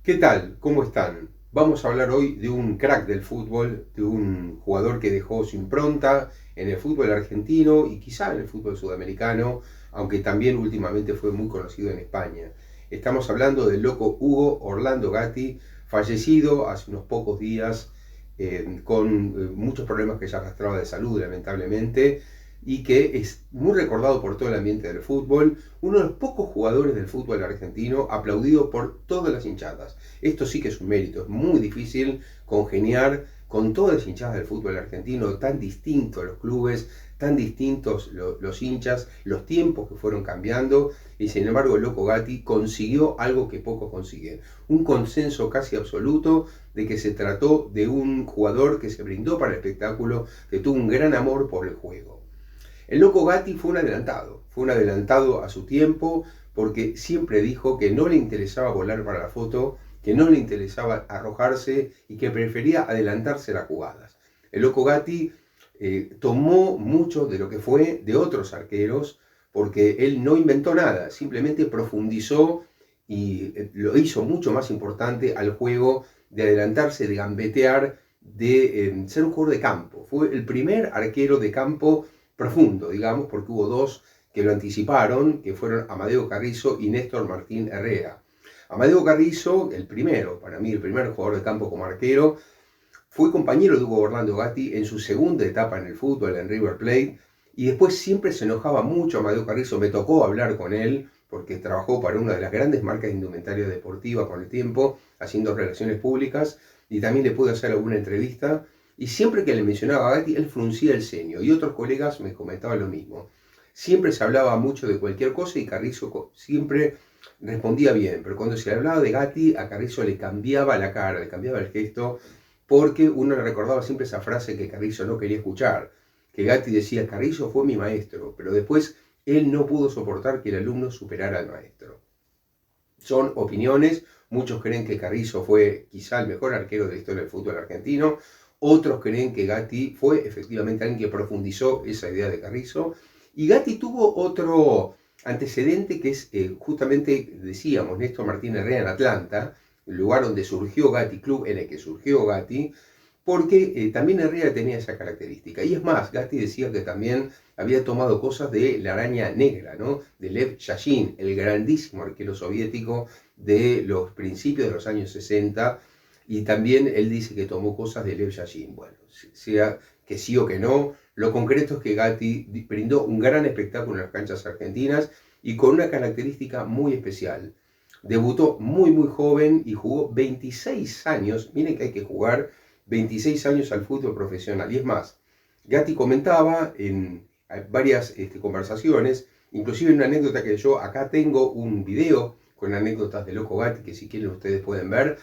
¿Qué tal? ¿Cómo están? Vamos a hablar hoy de un crack del fútbol, de un jugador que dejó su impronta en el fútbol argentino y quizá en el fútbol sudamericano, aunque también últimamente fue muy conocido en España. Estamos hablando del loco Hugo Orlando Gatti, fallecido hace unos pocos días con muchos problemas que ya arrastraba de salud, lamentablemente, y que es muy recordado por todo el ambiente del fútbol, uno de los pocos jugadores del fútbol argentino aplaudido por todas las hinchadas. Esto sí que es un mérito, es muy difícil congeniar con todas las hinchadas del fútbol argentino, tan distintos los clubes, tan distintos los hinchas, los tiempos que fueron cambiando, y sin embargo el Loco Gatti consiguió algo que pocos consiguen, un consenso casi absoluto de que se trató de un jugador que se brindó para el espectáculo, que tuvo un gran amor por el juego. El Loco Gatti fue un adelantado a su tiempo, porque siempre dijo que no le interesaba volar para la foto, que no le interesaba arrojarse y que prefería adelantarse las jugadas. El Loco Gatti tomó mucho de lo que fue de otros arqueros, porque él no inventó nada, simplemente profundizó y lo hizo mucho más importante al juego de adelantarse, de gambetear, de ser un jugador de campo. Fue el primer arquero de campo profundo, digamos, porque hubo dos que lo anticiparon, que fueron Amadeo Carrizo y Néstor Martín Herrera. Amadeo Carrizo, el primero, para mí el primer jugador de campo como arquero, fue compañero de Hugo Orlando Gatti en su segunda etapa en el fútbol, en River Plate, y después siempre se enojaba mucho Amadeo Carrizo. Me tocó hablar con él, porque trabajó para una de las grandes marcas de indumentaria deportiva con el tiempo, haciendo relaciones públicas, y también le pude hacer alguna entrevista, y siempre que le mencionaba a Gatti, él fruncía el ceño, y otros colegas me comentaban lo mismo. Siempre se hablaba mucho de cualquier cosa y Carrizo siempre respondía bien, pero cuando se hablaba de Gatti, a Carrizo le cambiaba la cara, le cambiaba el gesto, porque uno le recordaba siempre esa frase que Carrizo no quería escuchar, que Gatti decía: Carrizo fue mi maestro, pero después él no pudo soportar que el alumno superara al maestro. Son opiniones, muchos creen que Carrizo fue quizá el mejor arquero de la historia del fútbol argentino, otros creen que Gatti fue efectivamente alguien que profundizó esa idea de Carrizo, y Gatti tuvo otro antecedente que es justamente, decíamos, Néstor Martín Herrera en Atlanta, el lugar donde surgió Gatti, club en el que surgió Gatti, porque también Herrera tenía esa característica. Y es más, Gatti decía que también había tomado cosas de la araña negra, ¿no? De Lev Yashin, el grandísimo arquero soviético de los principios de los años 60, y también él dice que tomó cosas de Lev Yashin. Bueno, sea que sí o que no, lo concreto es que Gatti brindó un gran espectáculo en las canchas argentinas y con una característica muy especial. Debutó muy joven y jugó 26 años, miren que hay que jugar 26 años al fútbol profesional. Y es más, Gatti comentaba en varias conversaciones, inclusive una anécdota que yo acá tengo un video con anécdotas de Loco Gatti, que si quieren ustedes pueden ver,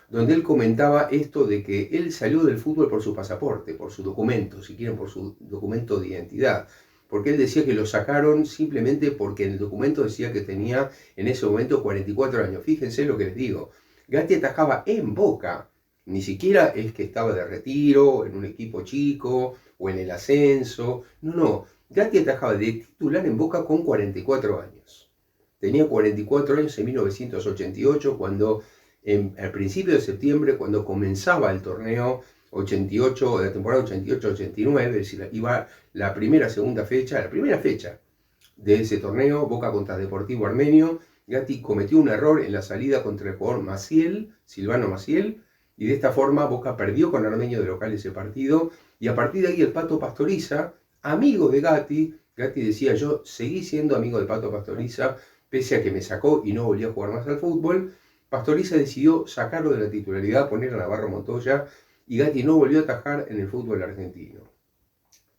donde él comentaba esto de que él salió del fútbol por su pasaporte, por su documento, si quieren por su documento de identidad, porque él decía que lo sacaron simplemente porque en el documento decía que tenía en ese momento 44 años. Fíjense lo que les digo, Gatti atajaba en Boca, ni siquiera es que estaba de retiro, en un equipo chico o en el ascenso, no, Gatti atajaba de titular en Boca con 44 años. Tenía 44 años en 1988, cuando al principio de septiembre, cuando comenzaba el torneo 88, la temporada 88-89, es decir, iba la segunda fecha, la primera fecha de ese torneo, Boca contra Deportivo Armenio. Gatti cometió un error en la salida contra el jugador Maciel, Silvano Maciel, y de esta forma Boca perdió con Armenio de local ese partido, y a partir de ahí el Pato Pastoriza, amigo de Gatti decía: yo seguí siendo amigo del Pato Pastoriza, pese a que me sacó y no volví a jugar más al fútbol. Pastoriza decidió sacarlo de la titularidad, poner a Navarro Montoya, y Gatti no volvió a atajar en el fútbol argentino.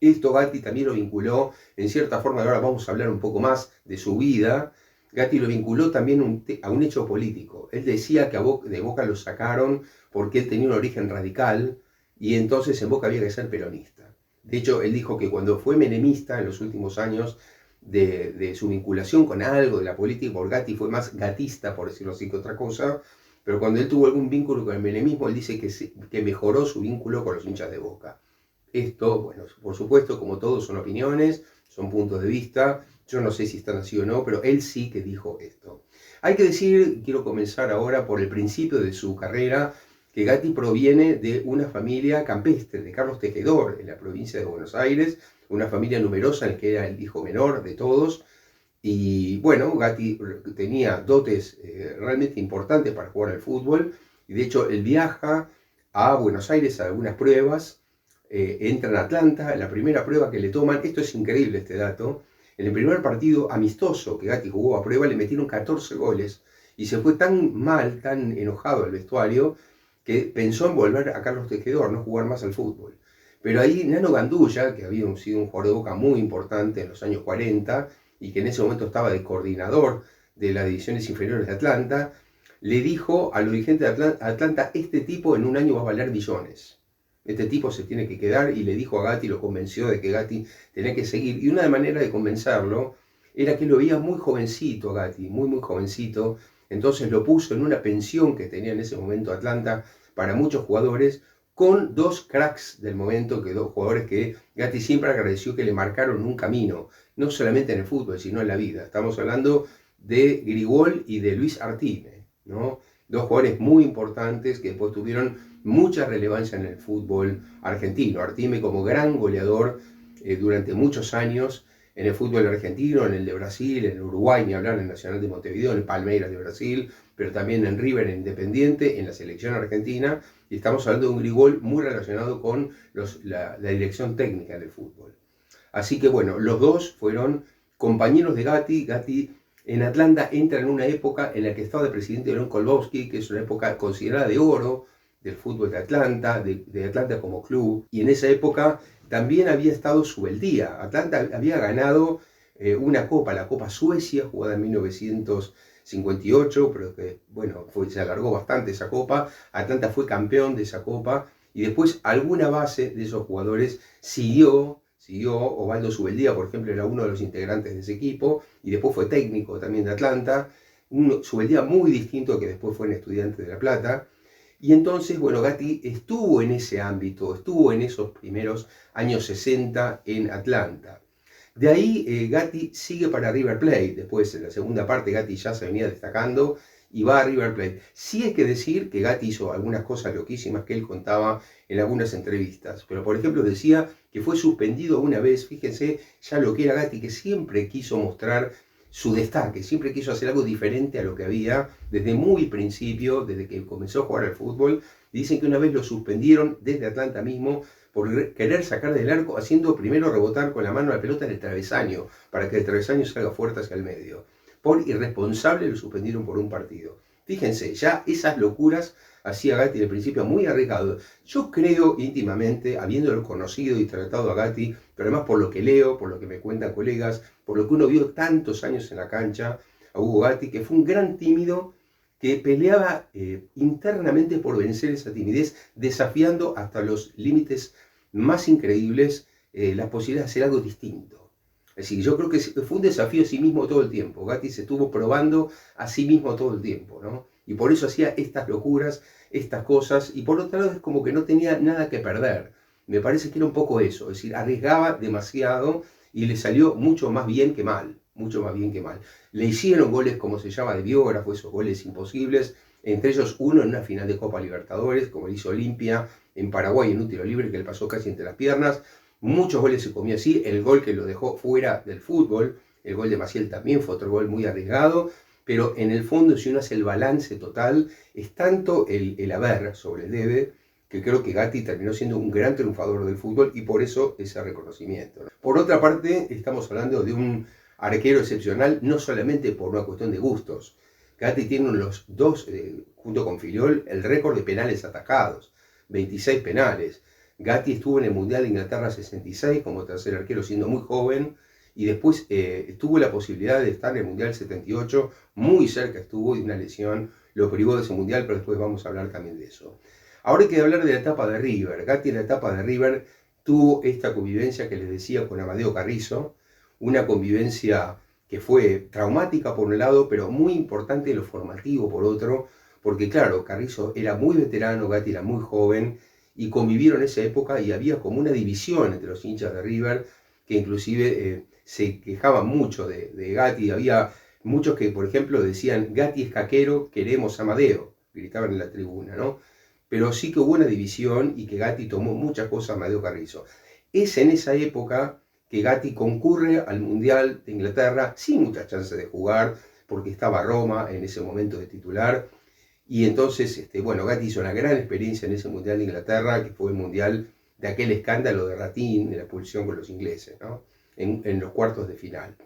Esto Gatti también lo vinculó, en cierta forma, ahora vamos a hablar un poco más de su vida. Gatti lo vinculó también a un hecho político. Él decía que de Boca lo sacaron porque él tenía un origen radical y entonces en Boca había que ser peronista. De hecho, él dijo que cuando fue menemista en los últimos años de su vinculación con algo de la política, porque Gatti fue más gatista, por decirlo así, que otra cosa, pero cuando él tuvo algún vínculo con el menemismo, él dice que mejoró su vínculo con los hinchas de Boca. Esto, bueno, por supuesto, como todos, son opiniones, son puntos de vista. Yo no sé si están así o no, pero él sí que dijo esto. Hay que decir, quiero comenzar ahora por el principio de su carrera, que Gatti proviene de una familia campestre, de Carlos Tejedor, en la provincia de Buenos Aires, una familia numerosa en la que era el hijo menor de todos. Y bueno, Gatti tenía dotes realmente importantes para jugar al fútbol. Y de hecho, él viaja a Buenos Aires a algunas pruebas, entra en Atlanta, la primera prueba que le toman, esto es increíble este dato, en el primer partido amistoso que Gatti jugó a prueba le metieron 14 goles y se fue tan mal, tan enojado al vestuario, que pensó en volver a Carlos Tejedor, no jugar más al fútbol. Pero ahí Nano Gandulla, que había sido un jugador de Boca muy importante en los años 40 y que en ese momento estaba de coordinador de las divisiones inferiores de Atlanta, le dijo a los dirigentes de Atlanta, este tipo en un año va a valer millones. Este tipo se tiene que quedar, y le dijo a Gatti, lo convenció de que Gatti tenía que seguir. Y una manera de convencerlo era que lo veía muy jovencito a Gatti, muy jovencito. Entonces lo puso en una pensión que tenía en ese momento Atlanta para muchos jugadores, con dos cracks del momento, que dos jugadores que Gatti siempre agradeció que le marcaron un camino, no solamente en el fútbol, sino en la vida. Estamos hablando de Grigol y de Luis Artime, ¿no? Dos jugadores muy importantes que después tuvieron mucha relevancia en el fútbol argentino. Artime como gran goleador durante muchos años en el fútbol argentino, en el de Brasil, en Uruguay, ni hablar, en el Nacional de Montevideo, en el Palmeiras de Brasil, pero también en River, en Independiente, en la selección argentina. Y estamos hablando de un Grigol muy relacionado con la dirección técnica del fútbol. Así que bueno, los dos fueron compañeros de Gatti. Gatti en Atlanta entra en una época en la que estaba de presidente León Kolbowski, que es una época considerada de oro del fútbol de Atlanta, de Atlanta como club. Y en esa época también había estado Subeldía. Atlanta había ganado una copa, la Copa Suecia, jugada en 1958, pero que, bueno, se alargó bastante esa copa. Atlanta fue campeón de esa copa, y después alguna base de esos jugadores siguió. Osvaldo Subeldía, por ejemplo, era uno de los integrantes de ese equipo, y después fue técnico también de Atlanta. Un Subeldía muy distinto, que después fue un estudiante de La Plata. Y entonces, bueno, Gatti estuvo en ese ámbito, estuvo en esos primeros años 60 en Atlanta. De ahí Gatti sigue para River Plate. Después, en la segunda parte, Gatti ya se venía destacando y va a River Plate. Sí hay que decir que Gatti hizo algunas cosas loquísimas que él contaba en algunas entrevistas. Pero, por ejemplo, decía que fue suspendido una vez. Fíjense ya lo que era Gatti, que siempre quiso mostrar su destaque, siempre quiso hacer algo diferente a lo que había desde muy principio, desde que comenzó a jugar al fútbol. Dicen que una vez lo suspendieron desde Atlanta mismo por querer sacar del arco, haciendo primero rebotar con la mano la pelota en el travesaño, para que el travesaño salga fuerte hacia el medio. Por irresponsable lo suspendieron por un partido. Fíjense, ya esas locuras hacía Gatti al principio, muy arriesgado. Yo creo íntimamente, habiéndolo conocido y tratado a Gatti, pero además por lo que leo, por lo que me cuentan colegas, por lo que uno vio tantos años en la cancha, a Hugo Gatti, que fue un gran tímido que peleaba internamente por vencer esa timidez, desafiando hasta los límites más increíbles las posibilidades de hacer algo distinto. Es decir, yo creo que fue un desafío a sí mismo todo el tiempo. Gatti se estuvo probando a sí mismo todo el tiempo, ¿no? Y por eso hacía estas locuras, estas cosas, y por otro lado es como que no tenía nada que perder. Me parece que era un poco eso, es decir, arriesgaba demasiado y le salió mucho más bien que mal, mucho más bien que mal. Le hicieron goles, como se llama, de biógrafo, esos goles imposibles, entre ellos uno en una final de Copa Libertadores, como le hizo Olimpia en Paraguay en un tiro libre que le pasó casi entre las piernas. Muchos goles se comió así, el gol que lo dejó fuera del fútbol, el gol de Maciel también fue otro gol muy arriesgado, pero en el fondo, si uno hace el balance total, es tanto el haber sobre el debe, que creo que Gatti terminó siendo un gran triunfador del fútbol, y por eso ese reconocimiento. Por otra parte, estamos hablando de un arquero excepcional, no solamente por una cuestión de gustos. Gatti tiene los dos, junto con Filiol, el récord de penales atacados, 26 penales. Gatti estuvo en el Mundial de Inglaterra 66 como tercer arquero, siendo muy joven, y después tuvo la posibilidad de estar en el Mundial 78, muy cerca estuvo, y una lesión lo privó de ese Mundial, pero después vamos a hablar también de eso. Ahora hay que hablar de la etapa de River. Gatti en la etapa de River tuvo esta convivencia que les decía con Amadeo Carrizo, una convivencia que fue traumática por un lado, pero muy importante en lo formativo por otro, porque claro, Carrizo era muy veterano, Gatti era muy joven, y convivieron en esa época, y había como una división entre los hinchas de River, que inclusive se quejaban mucho de Gatti. Había muchos que, por ejemplo, decían, Gatti es caquero, queremos a Amadeo, gritaban en la tribuna, ¿no? Pero sí que hubo una división y que Gatti tomó muchas cosas a Amadeo Carrizo. Es en esa época que Gatti concurre al Mundial de Inglaterra sin muchas chances de jugar, porque estaba Roma en ese momento de titular. Y entonces, bueno, Gatti hizo una gran experiencia en ese Mundial de Inglaterra, que fue el Mundial de aquel escándalo de Ratín, de la expulsión con los ingleses, ¿no? En los cuartos de final.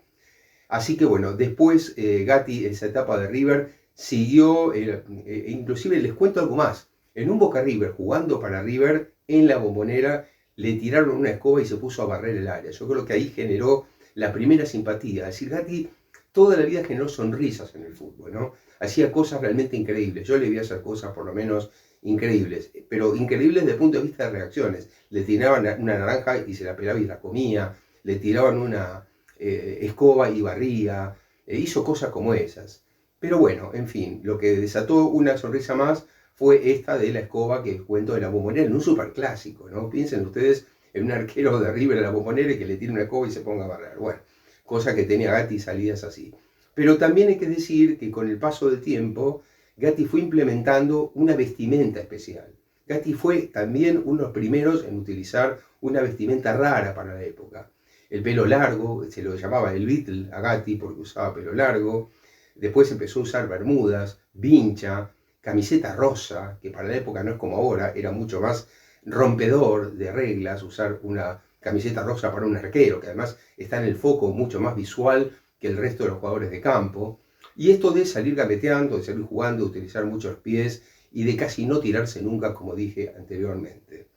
Así que bueno, después Gatti, esa etapa de River, siguió, inclusive les cuento algo más. En un Boca River, jugando para River, en la Bombonera, le tiraron una escoba y se puso a barrer el área. Yo creo que ahí generó la primera simpatía. Es decir, Gatti toda la vida generó sonrisas en el fútbol, ¿no? Hacía cosas realmente increíbles. Yo le vi hacer cosas por lo menos increíbles, pero increíbles desde el punto de vista de reacciones. Le tiraban una naranja y se la pelaba y la comía. Le tiraban una escoba y barría. Hizo cosas como esas. Pero bueno, en fin, lo que desató una sonrisa más fue esta de la escoba que cuento de la Bombonera, en un superclásico, ¿no? Piensen ustedes en un arquero de River a la Bombonera que le tire una escoba y se ponga a barrer. Bueno, cosa que tenía Gatti, salidas así. Pero también hay que decir que con el paso del tiempo, Gatti fue implementando una vestimenta especial. Gatti fue también uno de los primeros en utilizar una vestimenta rara para la época. El pelo largo, se lo llamaba el Beatle a Gatti porque usaba pelo largo. Después empezó a usar bermudas, vincha, camiseta rosa, que para la época no es como ahora, era mucho más rompedor de reglas usar una camiseta rosa para un arquero, que además está en el foco mucho más visual que el resto de los jugadores de campo. Y esto de salir gameteando, de salir jugando, de utilizar muchos pies y de casi no tirarse nunca, como dije anteriormente.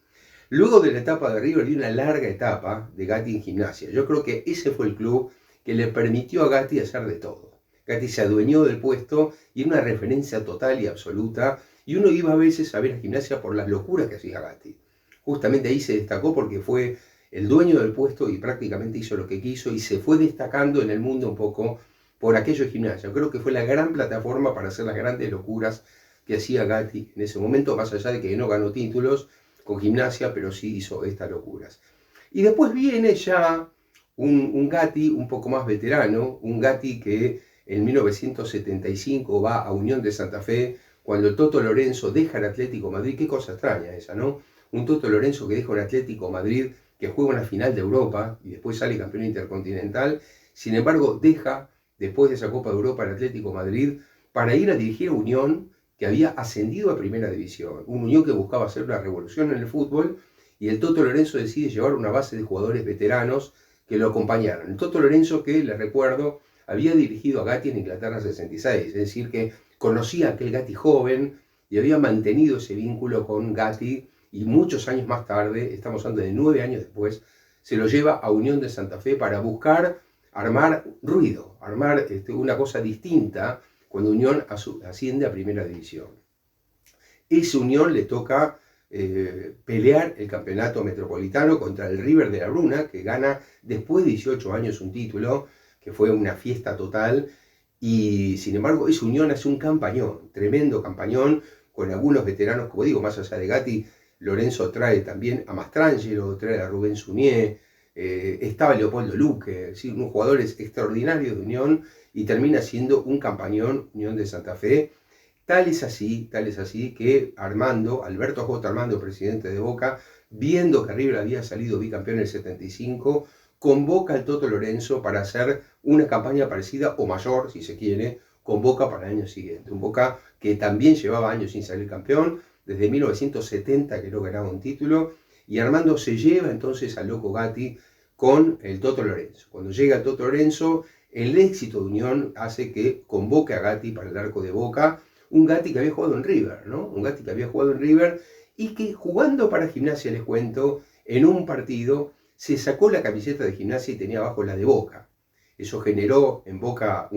Luego de la etapa de River, y una larga etapa de Gatti en Gimnasia. Yo creo que ese fue el club que le permitió a Gatti hacer de todo. Gatti se adueñó del puesto y era una referencia total y absoluta. Y uno iba a veces a ver a Gimnasia por las locuras que hacía Gatti. Justamente ahí se destacó porque fue el dueño del puesto y prácticamente hizo lo que quiso y se fue destacando en el mundo un poco por aquello de Gimnasia. Yo creo que fue la gran plataforma para hacer las grandes locuras que hacía Gatti en ese momento, más allá de que no ganó títulos con Gimnasia, pero sí hizo estas locuras. Y después viene ya un Gatti un poco más veterano, un Gatti que en 1975 va a Unión de Santa Fe, cuando el Toto Lorenzo deja el Atlético Madrid. Qué cosa extraña esa, ¿no? Un Toto Lorenzo que deja un Atlético Madrid, que juega una final de Europa y después sale campeón intercontinental. Sin embargo, deja, después de esa Copa de Europa, el Atlético Madrid para ir a dirigir a Unión, que había ascendido a Primera División. Un Unión que buscaba hacer una revolución en el fútbol, y el Toto Lorenzo decide llevar una base de jugadores veteranos que lo acompañaron. El Toto Lorenzo, que les recuerdo, había dirigido a Gatti en Inglaterra en 66, es decir, que conocía a aquel Gatti joven y había mantenido ese vínculo con Gatti, y muchos años más tarde, estamos hablando de 9 años después, se lo lleva a Unión de Santa Fe para buscar armar ruido, armar una cosa distinta cuando Unión asciende a Primera División. Esa Unión le toca pelear el campeonato metropolitano contra el River de la Bruna, que gana después de 18 años un título, que fue una fiesta total, y sin embargo esa Unión hace un campañón, tremendo campañón, con algunos veteranos, como digo, más allá de Gatti. Lorenzo trae también a Mastrangelo, trae a Rubén Suñé, estaba Leopoldo Luque, es decir, unos jugadores extraordinarios de Unión, y termina siendo un campañón Unión de Santa Fe. Tal es así que Alberto J. Armando, presidente de Boca, viendo que River había salido bicampeón en el 75, convoca al Toto Lorenzo para hacer una campaña parecida o mayor, si se quiere, con Boca para el año siguiente. Un Boca que también llevaba años sin salir campeón, desde 1970 que no ganaba un título, y Armando se lleva entonces al loco Gatti con el Toto Lorenzo. Cuando llega el Toto Lorenzo, el éxito de Unión hace que convoque a Gatti para el arco de Boca, un Gatti que había jugado en River, ¿no? Un Gatti que había jugado en River y que jugando para Gimnasia, les cuento, en un partido se sacó la camiseta de Gimnasia y tenía abajo la de Boca. Eso generó en Boca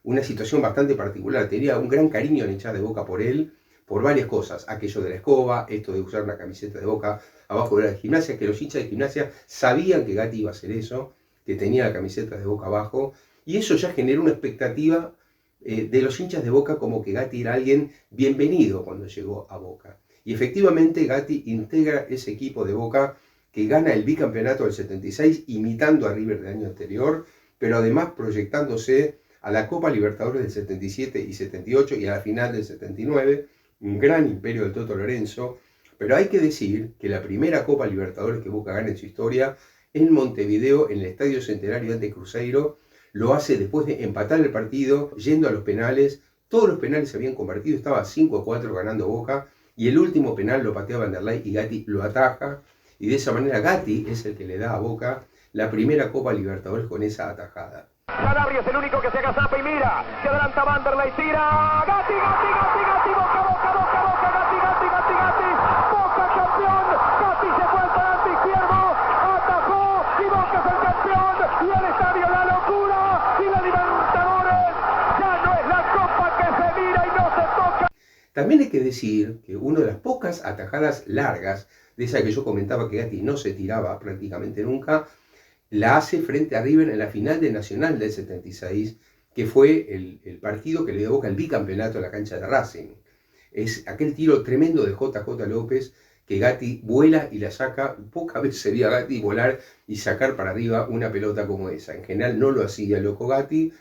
una situación bastante particular. Tenía un gran cariño la hinchada de Boca por él, por varias cosas. Aquello de la escoba, esto de usar una camiseta de Boca abajo de la de Gimnasia, que los hinchas de Gimnasia sabían que Gatti iba a hacer eso, que tenía la camiseta de Boca abajo, y eso ya generó una expectativa de los hinchas de Boca como que Gatti era alguien bienvenido cuando llegó a Boca. Y efectivamente Gatti integra ese equipo de Boca que gana el bicampeonato del 76, imitando a River del año anterior, pero además proyectándose a la Copa Libertadores del 77 y 78 y a la final del 79, un gran imperio del Toto Lorenzo, pero hay que decir que la primera Copa Libertadores que Boca gana en su historia, en Montevideo, en el Estadio Centenario ante Cruzeiro, lo hace después de empatar el partido, yendo a los penales. Todos los penales se habían convertido, estaba 5-4 ganando Boca, y el último penal lo patea Vanderlei y Gatti lo ataja, y de esa manera Gatti es el que le da a Boca la primera Copa Libertadores con esa atajada. Sanabria es el único que se agazapa y mira, se adelanta Vanderlei, tira, Gatti, Boca, Gatti, Boca campeón, Gatti se fue al parante izquierdo, atajó y Boca es el campeón, y el estadio la locura, y la Libertadores ya no es la copa que se mira y no se toca. También hay que decir que una de las pocas atajadas largas, de esa que yo comentaba que Gatti no se tiraba prácticamente nunca, la hace frente a River en la final de Nacional del 76, que fue el partido que le dio a Boca el bicampeonato a la cancha de Racing. Es aquel tiro tremendo de JJ López que Gatti vuela y la saca. Pocas veces se veía a Gatti volar y sacar para arriba una pelota como esa. En general no lo hacía el loco Gatti,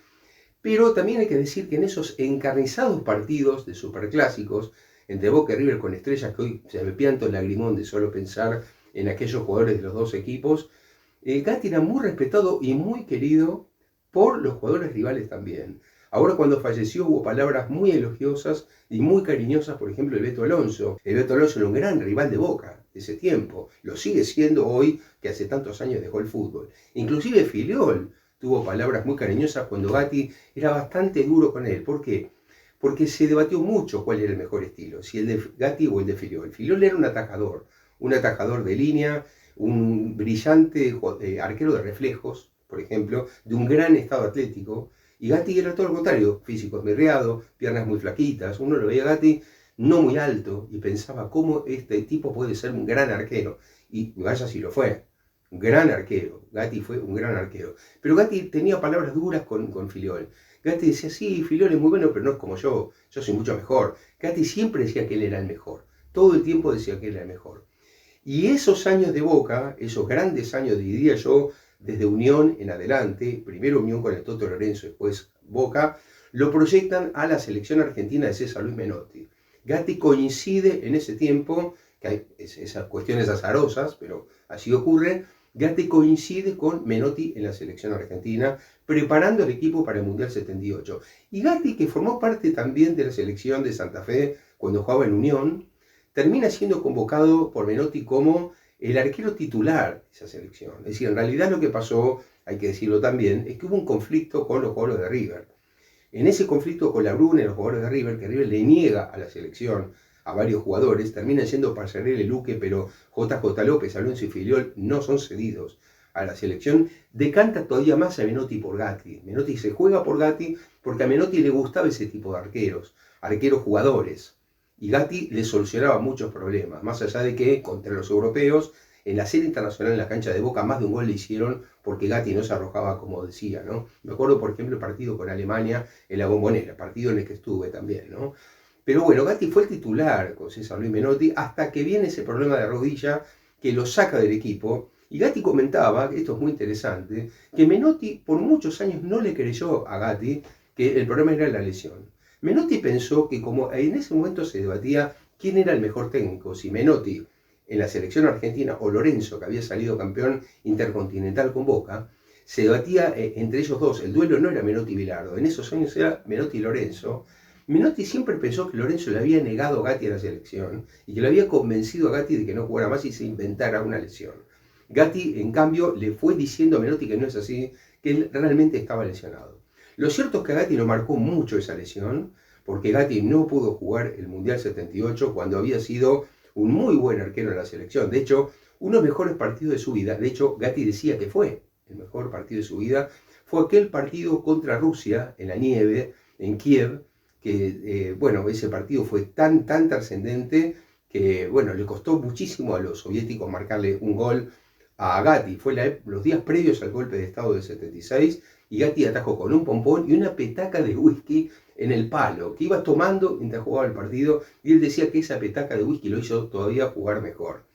pero también hay que decir que en esos encarnizados partidos de superclásicos entre Boca y River con estrellas que hoy se me pianto el lagrimón de solo pensar en aquellos jugadores de los dos equipos, Gatti era muy respetado y muy querido por los jugadores rivales también. Ahora cuando falleció hubo palabras muy elogiosas y muy cariñosas, por ejemplo, el Beto Alonso. El Beto Alonso era un gran rival de Boca de ese tiempo. Lo sigue siendo hoy, que hace tantos años dejó el fútbol. Inclusive Filiol tuvo palabras muy cariñosas cuando Gatti era bastante duro con él. ¿Por qué? Porque se debatió mucho cuál era el mejor estilo, si el de Gatti o el de Filiol. Filiol era un atajador de línea, un brillante arquero de reflejos, por ejemplo, de un gran estado atlético, y Gatti era todo lo contrario, físico esmerreado, piernas muy flaquitas. Uno lo veía a Gatti no muy alto y pensaba cómo este tipo puede ser un gran arquero, y vaya si lo fue, un gran arquero. Gatti fue un gran arquero, pero Gatti tenía palabras duras con Filiol. Gatti decía, sí, Filiol es muy bueno, pero no es como yo soy mucho mejor. Gatti siempre decía que él era el mejor, todo el tiempo decía que él era el mejor. Y esos años de Boca, esos grandes años, diría yo, desde Unión en adelante, primero Unión con el Toto Lorenzo, después Boca, lo proyectan a la selección argentina de César Luis Menotti. Gatti coincide en ese tiempo, que hay esas cuestiones azarosas, pero así ocurre, Gatti coincide con Menotti en la selección argentina, preparando el equipo para el Mundial 78. Y Gatti, que formó parte también de la selección de Santa Fe cuando jugaba en Unión, termina siendo convocado por Menotti como el arquero titular de esa selección. Es decir, en realidad lo que pasó, hay que decirlo también, es que hubo un conflicto con los jugadores de River. En ese conflicto con la Bruna y los jugadores de River, que River le niega a la selección a varios jugadores, terminan siendo Pasarela y Luque, pero JJ López, Alonso y Filiol no son cedidos a la selección, decanta todavía más a Menotti por Gatti. Menotti se juega por Gatti porque a Menotti le gustaba ese tipo de arqueros jugadores. Y Gatti le solucionaba muchos problemas, más allá de que contra los europeos, en la serie internacional en la cancha de Boca, más de un gol le hicieron porque Gatti no se arrojaba como decía, ¿no? Me acuerdo, por ejemplo, el partido con Alemania en la Bombonera, partido en el que estuve también, ¿no? Pero bueno, Gatti fue el titular con César Luis Menotti hasta que viene ese problema de rodilla que lo saca del equipo. Y Gatti comentaba, esto es muy interesante, que Menotti por muchos años no le creyó a Gatti que el problema era la lesión. Menotti pensó que como en ese momento se debatía quién era el mejor técnico, si Menotti en la selección argentina o Lorenzo, que había salido campeón intercontinental con Boca, se debatía entre ellos dos. El duelo no era Menotti-Bilardo, en esos años era Menotti-Lorenzo. Menotti siempre pensó que Lorenzo le había negado a Gatti a la selección y que le había convencido a Gatti de que no jugara más y se inventara una lesión. Gatti, en cambio, le fue diciendo a Menotti que no es así, que él realmente estaba lesionado. Lo cierto es que a Gatti lo marcó mucho esa lesión, porque Gatti no pudo jugar el Mundial 78 cuando había sido un muy buen arquero en la selección. De hecho, uno de los mejores partidos de su vida, de hecho Gatti decía que fue el mejor partido de su vida, fue aquel partido contra Rusia en la nieve, en Kiev, que bueno, ese partido fue tan trascendente que bueno, le costó muchísimo a los soviéticos marcarle un gol a Gatti. Fue los días previos al golpe de Estado del 76 y Gatti atajó con un pompón y una petaca de whisky en el palo, que iba tomando mientras jugaba el partido, y él decía que esa petaca de whisky lo hizo todavía jugar mejor.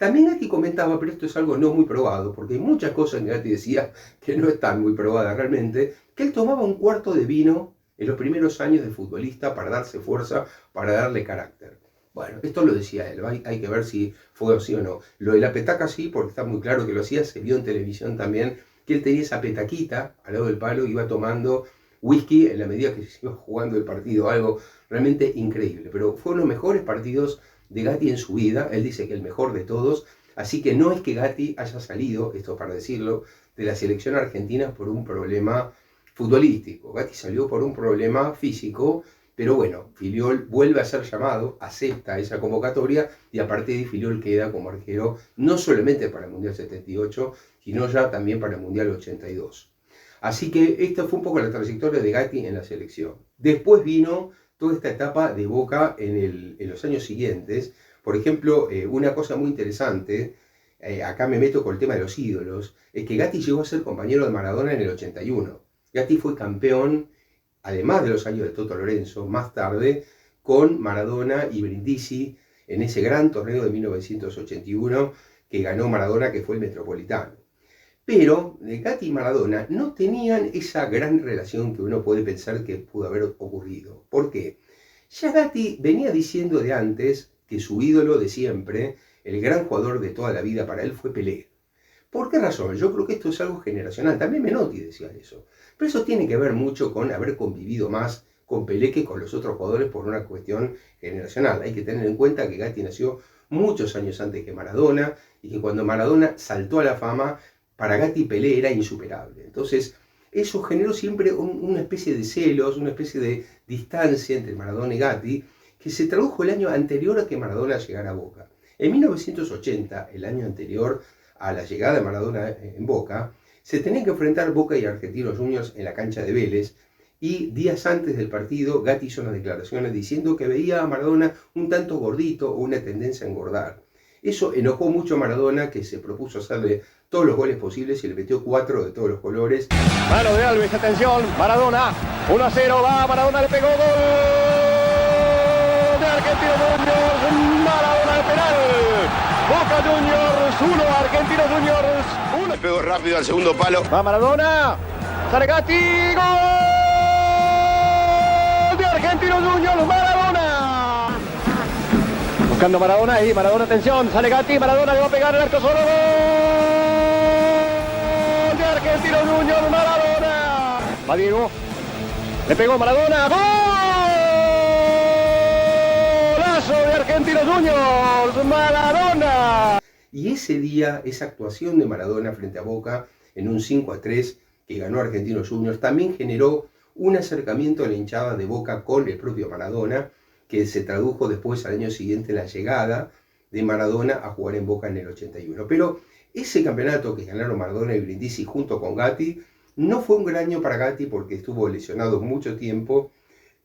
También Gatti comentaba, pero esto es algo no muy probado, porque hay muchas cosas que Gatti decía que no están muy probadas realmente, que él tomaba un cuarto de vino en los primeros años de futbolista para darse fuerza, para darle carácter. Bueno, esto lo decía él, hay que ver si fue así o no. Lo de la petaca sí, porque está muy claro que lo hacía, se vio en televisión también, que él tenía esa petaquita al lado del palo, iba tomando whisky en la medida que se iba jugando el partido, algo realmente increíble. Pero fueron los mejores partidos de Gatti en su vida, él dice que el mejor de todos, así que no es que Gatti haya salido, esto para decirlo, de la selección argentina por un problema futbolístico. Gatti salió por un problema físico, pero bueno, Filiol vuelve a ser llamado, acepta esa convocatoria y a partir de ahí Filiol queda como arquero no solamente para el Mundial 78, sino ya también para el Mundial 82. Así que esta fue un poco la trayectoria de Gatti en la selección. Después vino toda esta etapa de Boca en los años siguientes. Por ejemplo, una cosa muy interesante, acá me meto con el tema de los ídolos, es que Gatti llegó a ser compañero de Maradona en el 81. Gatti fue campeón, además de los años de Toto Lorenzo, más tarde, con Maradona y Brindisi en ese gran torneo de 1981 que ganó Maradona, que fue el Metropolitano. Pero Gatti y Maradona no tenían esa gran relación que uno puede pensar que pudo haber ocurrido. ¿Por qué? Ya Gatti venía diciendo de antes que su ídolo de siempre, el gran jugador de toda la vida para él, fue Pelé. ¿Por qué razón? Yo creo que esto es algo generacional. También Menotti decía eso. Pero eso tiene que ver mucho con haber convivido más con Pelé que con los otros jugadores por una cuestión generacional. Hay que tener en cuenta que Gatti nació muchos años antes que Maradona y que cuando Maradona saltó a la fama, para Gatti Pelé era insuperable. Entonces, eso generó siempre una especie de celos, una especie de distancia entre Maradona y Gatti, que se tradujo el año anterior a que Maradona llegara a Boca. En 1980, el año anterior a la llegada de Maradona en Boca, se tenían que enfrentar Boca y Argentinos Juniors en la cancha de Vélez, y días antes del partido, Gatti hizo unas declaraciones diciendo que veía a Maradona un tanto gordito o una tendencia a engordar. Eso enojó mucho a Maradona, que se propuso hacerle todos los goles posibles y le metió 4 de todos los colores. Mano de Alves, atención, Maradona, 1-0, va, Maradona le pegó, gol de Argentinos Juniors, Maradona al penal, Boca Juniors 1, Argentinos Juniors 1. Le pegó rápido al segundo palo. Va Maradona, sale Gatti, gol de Argentinos Juniors, Maradona. Buscando Maradona ahí, Maradona, atención, sale Gatti, Maradona le va a pegar el arco solo, gol de Argentinos Juniors, Maradona. Va Diego, le pegó Maradona, golazo de Argentinos Juniors, Maradona. Y ese día, esa actuación de Maradona frente a Boca en un 5-3 que ganó Argentinos Juniors, también generó un acercamiento a la hinchada de Boca con el propio Maradona, que se tradujo después al año siguiente en la llegada de Maradona a jugar en Boca en el 81. Pero ese campeonato que ganaron Maradona y Brindisi junto con Gatti no fue un gran año para Gatti porque estuvo lesionado mucho tiempo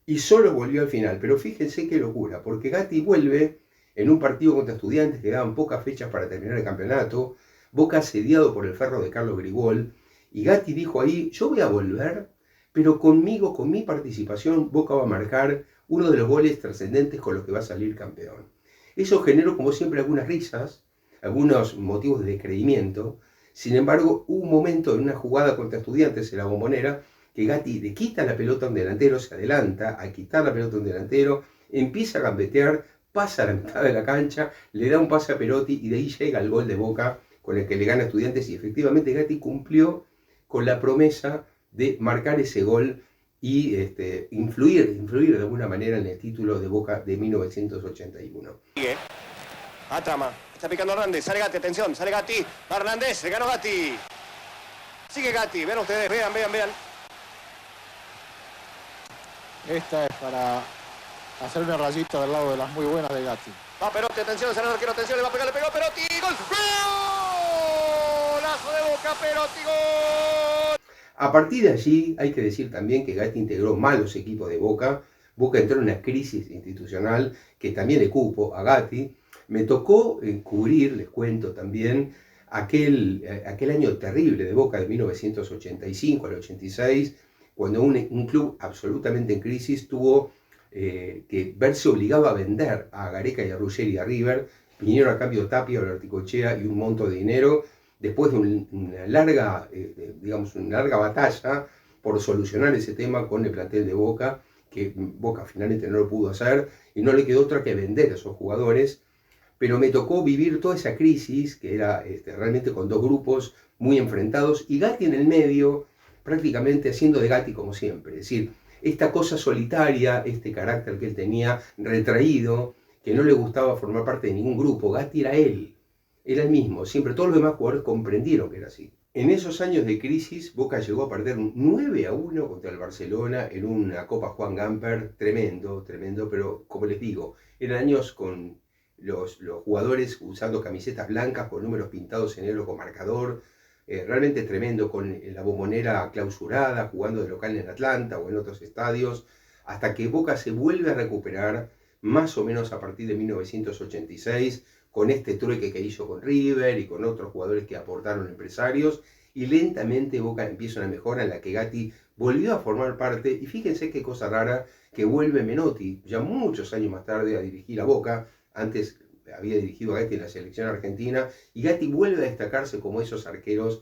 y solo volvió al final. Pero fíjense qué locura, porque Gatti vuelve en un partido contra Estudiantes, que quedaban pocas fechas para terminar el campeonato, Boca asediado por el ferro de Carlos Grigol, y Gatti dijo ahí, yo voy a volver, pero conmigo, con mi participación, Boca va a marcar uno de los goles trascendentes con los que va a salir campeón. Eso generó, como siempre, algunas risas, algunos motivos de descreimiento. Sin embargo, hubo un momento en una jugada contra Estudiantes en la Bombonera que Gatti le quita la pelota a un delantero, se adelanta a quitar la pelota a un delantero, empieza a gambetear, pasa a la mitad de la cancha, le da un pase a Perotti y de ahí llega el gol de Boca con el que le gana a Estudiantes, y efectivamente Gatti cumplió con la promesa de marcar ese gol y influir de alguna manera en el título de Boca de 1981. Sigue, a trama, está picando Hernández, sale Gatti, atención, sale Gatti, va Hernández, le ganó Gatti. Sigue Gatti, vean ustedes, vean. Esta es para hacer una rayita del lado de las muy buenas de Gatti. Va Perotti, atención, sale el arquero, atención, le va a pegar, le pegó Perotti, gol. Golazo de Boca, Perotti, gol. A partir de allí hay que decir también que Gatti integró mal los equipos de Boca. Boca entró en una crisis institucional que también le cupo a Gatti. Me tocó cubrir, les cuento también, aquel año terrible de Boca de 1985 al 86, cuando un club absolutamente en crisis tuvo que verse obligado a vender a Gareca y a Ruggeri y a River, vinieron a cambio Tapia, Ollarticochea y un monto de dinero, después de una larga, digamos, una larga batalla por solucionar ese tema con el plantel de Boca, que Boca finalmente no lo pudo hacer y no le quedó otra que vender a esos jugadores. Pero me tocó vivir toda esa crisis, que era realmente con dos grupos muy enfrentados, y Gatti en el medio, prácticamente haciendo de Gatti como siempre. Es decir, esta cosa solitaria, este carácter que él tenía, retraído, que no le gustaba formar parte de ningún grupo. Gatti era él, era el mismo. Siempre todos los demás jugadores comprendieron que era así. En esos años de crisis, Boca llegó a perder 9-1 contra el Barcelona en una Copa Juan Gamper, tremendo, tremendo, pero como les digo, eran años con los jugadores usando camisetas blancas con números pintados en negro con marcador, realmente tremendo, con la Bombonera clausurada, jugando de local en Atlanta o en otros estadios, hasta que Boca se vuelve a recuperar más o menos a partir de 1986, con este trueque que hizo con River y con otros jugadores que aportaron empresarios, y lentamente Boca empieza una mejora en la que Gatti volvió a formar parte, y fíjense qué cosa rara, que vuelve Menotti, ya muchos años más tarde, a dirigir a Boca. Antes había dirigido a Gatti en la selección argentina, y Gatti vuelve a destacarse como esos arqueros,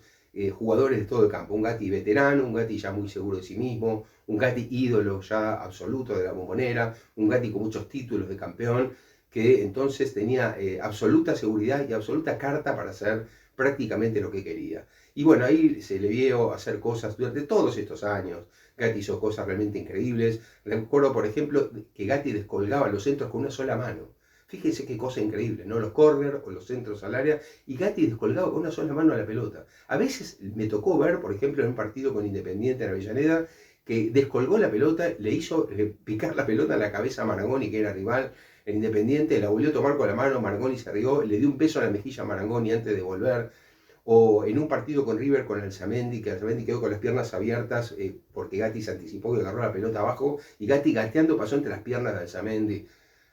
jugadores de todo el campo. Un Gatti veterano, un Gatti ya muy seguro de sí mismo, un Gatti ídolo ya absoluto de la Bombonera, un Gatti con muchos títulos de campeón, que entonces tenía absoluta seguridad y absoluta carta para hacer prácticamente lo que quería. Y bueno, ahí se le vio hacer cosas durante todos estos años. Gatti hizo cosas realmente increíbles. Recuerdo, por ejemplo, que Gatti descolgaba los centros con una sola mano. Fíjense qué cosa increíble, ¿no? Los córner o los centros al área, y Gatti descolgaba con una sola mano a la pelota. A veces me tocó ver, por ejemplo, en un partido con Independiente en Avellaneda, que descolgó la pelota, le hizo picar la pelota en la cabeza a Marangoni, que era rival en Independiente, la volvió a tomar con la mano, Marangoni se rió, le dio un beso a la mejilla a Marangoni antes de volver. O en un partido con River con Alzamendi, que Alzamendi quedó con las piernas abiertas porque Gatti se anticipó y agarró la pelota abajo, y Gatti gateando pasó entre las piernas de Alzamendi.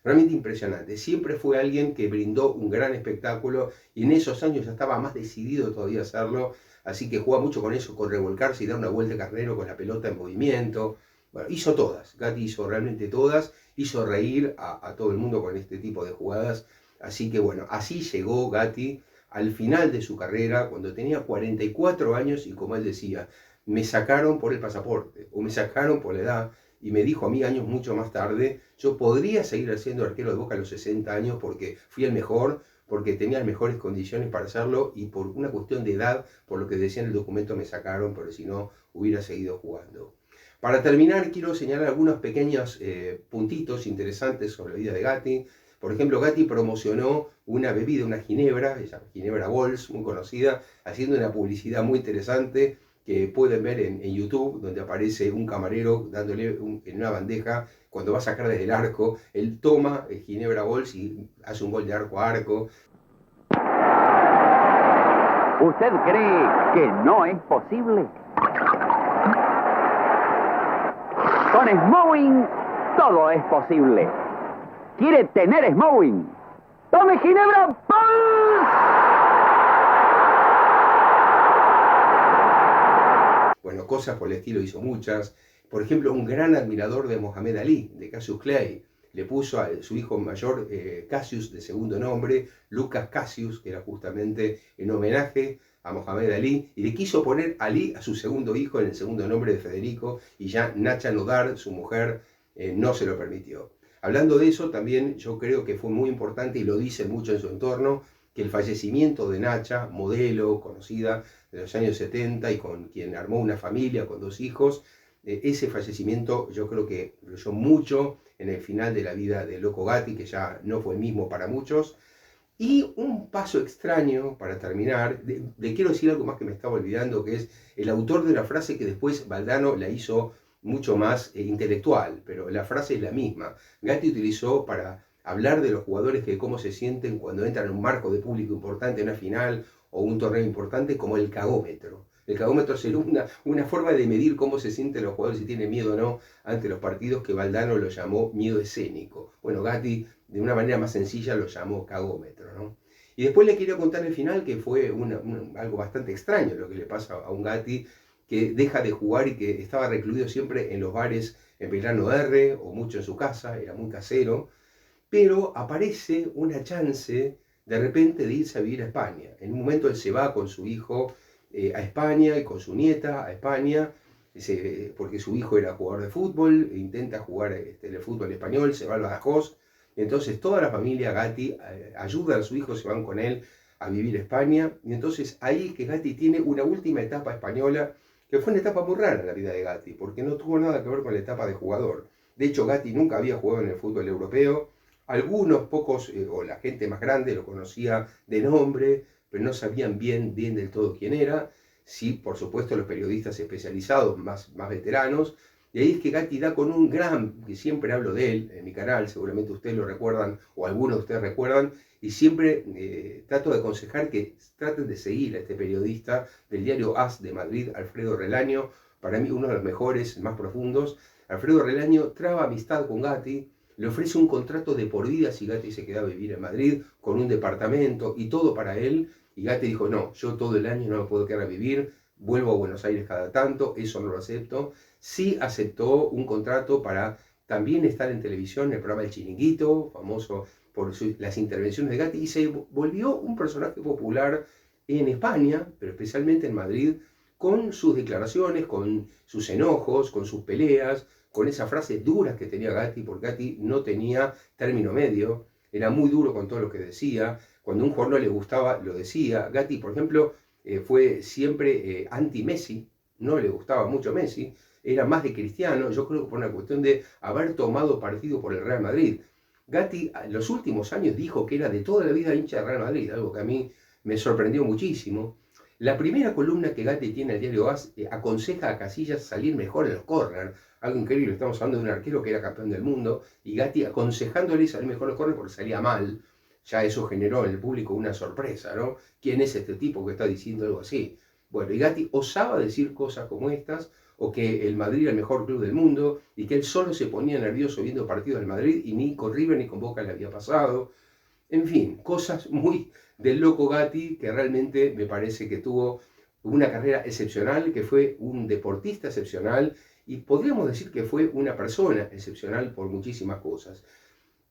Realmente impresionante. Siempre fue alguien que brindó un gran espectáculo, y en esos años ya estaba más decidido todavía a hacerlo, así que jugaba mucho con eso, con revolcarse y dar una vuelta de carnero con la pelota en movimiento. Bueno, hizo todas, Gatti hizo realmente todas, hizo reír a todo el mundo con este tipo de jugadas, así que bueno, así llegó Gatti al final de su carrera, cuando tenía 44 años, y como él decía, me sacaron por el pasaporte, o me sacaron por la edad, y me dijo a mí años mucho más tarde, yo podría seguir siendo arquero de Boca a los 60 años porque fui el mejor, porque tenía las mejores condiciones para hacerlo, y por una cuestión de edad, por lo que decía en el documento, me sacaron, pero si no, hubiera seguido jugando. Para terminar, quiero señalar algunos pequeños puntitos interesantes sobre la vida de Gatti. Por ejemplo, Gatti promocionó una bebida, una ginebra, esa ginebra Bols, muy conocida, haciendo una publicidad muy interesante que pueden ver en YouTube, donde aparece un camarero dándole en una bandeja, cuando va a sacar desde el arco, él toma ginebra Bols y hace un gol de arco a arco. ¿Usted cree que no es posible? Con Smowing todo es posible. ¿Quiere tener Smowing? ¡Tome Ginebra Bols! Bueno, cosas por el estilo hizo muchas. Por ejemplo, un gran admirador de Mohamed Ali, de Cassius Clay, le puso a su hijo mayor Cassius, de segundo nombre, Lucas Cassius, que era justamente en homenaje a Mohamed Ali, y le quiso poner Ali a su segundo hijo en el segundo nombre de Federico, y ya Nacha Nodar, su mujer, no se lo permitió. Hablando de eso, también yo creo que fue muy importante, y lo dicen mucho en su entorno, que el fallecimiento de Nacha, modelo conocida de los años 70 y con quien armó una familia con 2 hijos, ese fallecimiento yo creo que influyó mucho en el final de la vida de Loco Gatti, que ya no fue el mismo para muchos. Y un paso extraño para terminar, le quiero decir algo más que me estaba olvidando, que es el autor de una frase que después Valdano la hizo mucho más intelectual, pero la frase es la misma. Gatti utilizó para hablar de los jugadores, que cómo se sienten cuando entran en un marco de público importante, en una final o un torneo importante, como el cagómetro. El cagómetro es una forma de medir cómo se sienten los jugadores, si tienen miedo o no ante los partidos, que Valdano lo llamó miedo escénico. Bueno, Gatti de una manera más sencilla lo llamó cagómetro, ¿no? Y después le quiero contar el final, que fue algo bastante extraño lo que le pasa a un Gatti que deja de jugar y que estaba recluido siempre en los bares en Belgrano R o mucho en su casa, era muy casero, pero aparece una chance de repente de irse a vivir a España. En un momento él se va con su hijo a España y con su nieta a España, porque su hijo era jugador de fútbol, intenta jugar el fútbol español, se va al Badajoz. Entonces toda la familia Gatti ayuda a su hijo, se van con él a vivir a España. Y entonces ahí que Gatti tiene una última etapa española, que fue una etapa muy rara en la vida de Gatti, porque no tuvo nada que ver con la etapa de jugador. De hecho, Gatti nunca había jugado en el fútbol europeo. Algunos pocos, o la gente más grande, lo conocía de nombre, pero no sabían bien del todo quién era. Sí, por supuesto, los periodistas especializados, más veteranos. Y ahí es que Gatti da con un gran, que siempre hablo de él en mi canal, seguramente ustedes lo recuerdan, o algunos de ustedes recuerdan, y siempre trato de aconsejar que traten de seguir a este periodista del diario AS de Madrid, Alfredo Relaño, para mí uno de los mejores, más profundos. Alfredo Relaño traba amistad con Gatti, le ofrece un contrato de por vida si Gatti se queda a vivir en Madrid, con un departamento y todo para él. Y Gatti dijo, no, yo todo el año no me puedo quedar a vivir, vuelvo a Buenos Aires cada tanto, eso no lo acepto. Sí aceptó un contrato para también estar en televisión, en el programa El Chiringuito, famoso por las intervenciones de Gatti, y se volvió un personaje popular en España, pero especialmente en Madrid, con sus declaraciones, con sus enojos, con sus peleas, con esas frases duras que tenía Gatti, porque Gatti no tenía término medio, era muy duro con todo lo que decía. Cuando a un jugador no le gustaba, lo decía. Gatti, por ejemplo, fue siempre anti-Messi, no le gustaba mucho Messi, era más de Cristiano, yo creo que por una cuestión de haber tomado partido por el Real Madrid. Gatti en los últimos años dijo que era de toda la vida hincha del Real Madrid, algo que a mí me sorprendió muchísimo. La primera columna que Gatti tiene en el diario AS aconseja a Casillas salir mejor en los córner, algo increíble, estamos hablando de un arquero que era campeón del mundo, y Gatti aconsejándole salir mejor en los córner porque salía mal. Ya eso generó en el público una sorpresa, ¿no? ¿Quién es este tipo que está diciendo algo así? Bueno, y Gatti osaba decir cosas como estas, o que el Madrid era el mejor club del mundo, y que él solo se ponía nervioso viendo partidos del Madrid, y ni con River ni con Boca le había pasado. En fin, cosas muy del loco Gatti, que realmente me parece que tuvo una carrera excepcional, que fue un deportista excepcional, y podríamos decir que fue una persona excepcional por muchísimas cosas.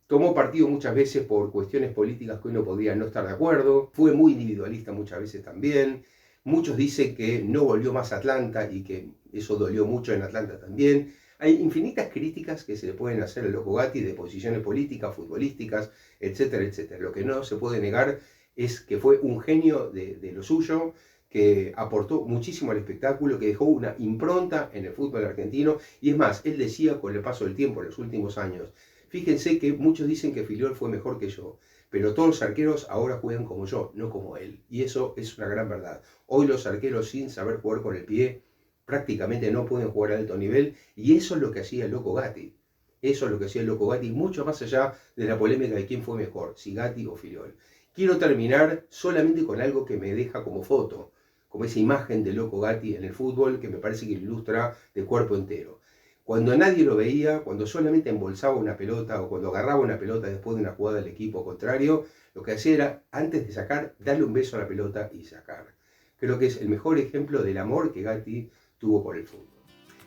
Tomó partido muchas veces por cuestiones políticas que uno podía no estar de acuerdo, fue muy individualista muchas veces también. Muchos dicen que no volvió más a Atlanta y que eso dolió mucho en Atlanta también. Hay infinitas críticas que se le pueden hacer al loco Gatti de posiciones políticas, futbolísticas, etcétera, etcétera. Lo que no se puede negar es que fue un genio de lo suyo, que aportó muchísimo al espectáculo, que dejó una impronta en el fútbol argentino. Y es más, él decía con el paso del tiempo, en los últimos años, fíjense que muchos dicen que Filiol fue mejor que yo, pero todos los arqueros ahora juegan como yo, no como él. Y eso es una gran verdad. Hoy los arqueros, sin saber jugar con el pie, prácticamente no pueden jugar a alto nivel, y eso es lo que hacía el loco Gatti. Eso es lo que hacía el loco Gatti, mucho más allá de la polémica de quién fue mejor, si Gatti o Filiol. Quiero terminar solamente con algo que me deja como foto, como esa imagen del loco Gatti en el fútbol, que me parece que ilustra de cuerpo entero. Cuando nadie lo veía, cuando solamente embolsaba una pelota o cuando agarraba una pelota después de una jugada del equipo contrario, lo que hacía era, antes de sacar, darle un beso a la pelota y sacar. Creo que es el mejor ejemplo del amor que Gatti tuvo por el fútbol.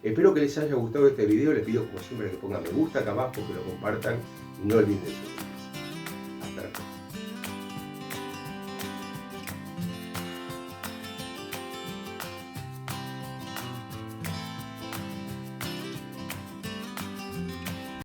Espero que les haya gustado este video, les pido como siempre que pongan me gusta acá abajo, que lo compartan y no olviden eso.